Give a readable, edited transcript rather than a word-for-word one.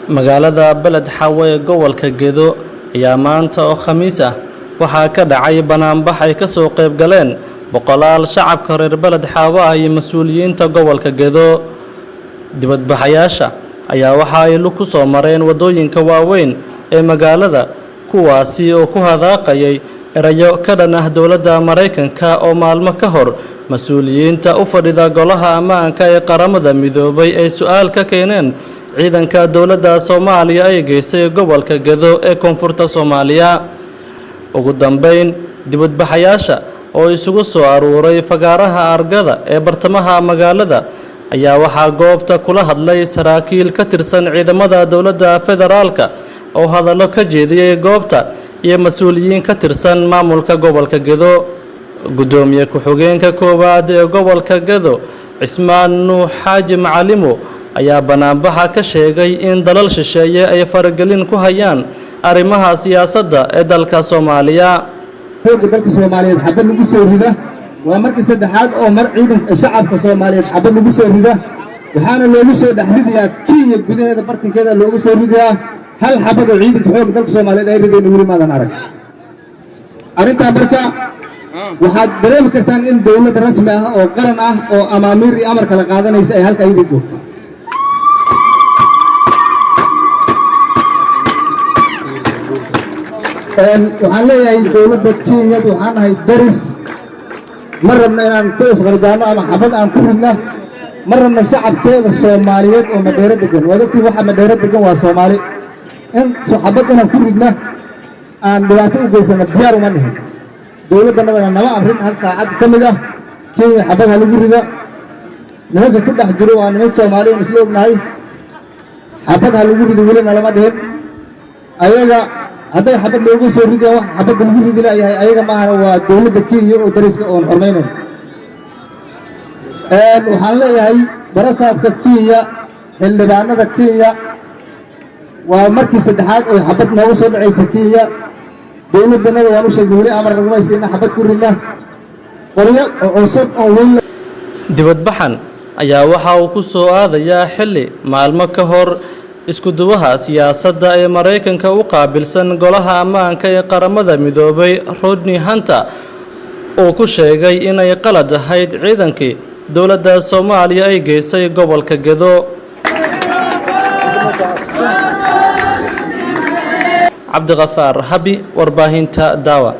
magaalada Balad Xawe ee gobolka Gedo ayaa maanta oo Khamiis ah waxaa ka dhacay banaanbax ay ka soo qayb galeen boqolaal shacabka reer Balad Xawe ah iyo mas'uuliyiinta gobolka Gedo. Dibadbaxayaasha ayaa waxa ay ku soo mareen wadooyinka waaweyn ee magaalada kuwaasi oo ku hadaaqayay erayo ka dhan ah dowladda Mareykanka oo maalmo ka hor mas'uuliyiinta u fadhida golaha ammaanka ee qaramada midoobay ay su'aal ka keeneen ciidanka dowladda Soomaaliya ay geysay gobolka Gedo ee koonfurta Soomaaliya. Ugu dambeyn dibadbaxayaasha oo isugu soo aruuray fagaaraha argada ee bartamaha magaalada ayaa waxaa goobta kula hadlay saraakiil ka tirsan ciidamada dowladda federaalka oo hadallo ka jeediyay goobta iyo mas'uuliyiin ka tirsan maamulka gobolka Gedo. Gudoomiye ku-xigeenka koowaad ee gobolka Gedo Cismaan Nuux Xaaji Macalimo ayaa banaanbaxa ka sheegay in dalal shisheeye ay faragelin ku hayaan arrimaha siyaasadda ee dalka Soomaaliya. dalka Soomaaliyeed xabad lagu soo rida waa markii saddexaad oo mar ciidanka shacabka Soomaaliyeed xabad lagu soo rida waxaana loogu soo dhaxriyaa Kenya gudaheeda bartankeeda loogu soo ridaa hal xabad oo ciidanka xoogga dalka Soomaaliyeed ay rideen weli maadan arag. Arrinta marka waxaad dareemi kartaan in dawlad rasmi ah oo qaran ah oo amaamiir iyo amar kala qaadanaysa ay halka idin joogto. waxaan leeyahay dawladda Kenya waxaan nahay daris ma rabna inaan ku isqarjaano ama xabad aan ku ridna ma rabna shacabkeeda Soomaaliyeed oo Madeira degan wadagtii waxa Madeira degan waa Soomaali in xabad inaan ku ridna aan dhibaato u geysano diyaar uma nihin. dawladdanadana nama amrin hal saacad ka mid ah Kenya xabad ha lagu rida nimanka ku dhex jiro waa niman Soomaali oo isla ognahay xabad ha lagu rido welina lama dhihin ayaga hadday xabad loogu soo rideen wax xabad lagu ridi lahayahay ayaga maahan waa dawladda Kenya oo dariska oon xurmaynayn. waxaan leeyahay barasaabka Kenya xildhibaanada Kenya waa markii saddexaad oo xabad noogu soo dhacaysa Kenya dawladdanada waan u sheegay weli amar laguma haysan xabad ku ridna qoryo cusub oo weyn. Dibadbaxan ayaa waxa uu ku soo aadayaa xilli maalmo ka hor isku duwaha siyaasadda ee Mareykanka u qaabilsan golaha ammaanka ee qaramada midoobay Rodney Hunter oo ku sheegay inay qalad ahayd ciidankii dowladda Soomaaliya ay geysay gobolka Gedo. Cabdiqafaar Habi, warbaahinta Daawa.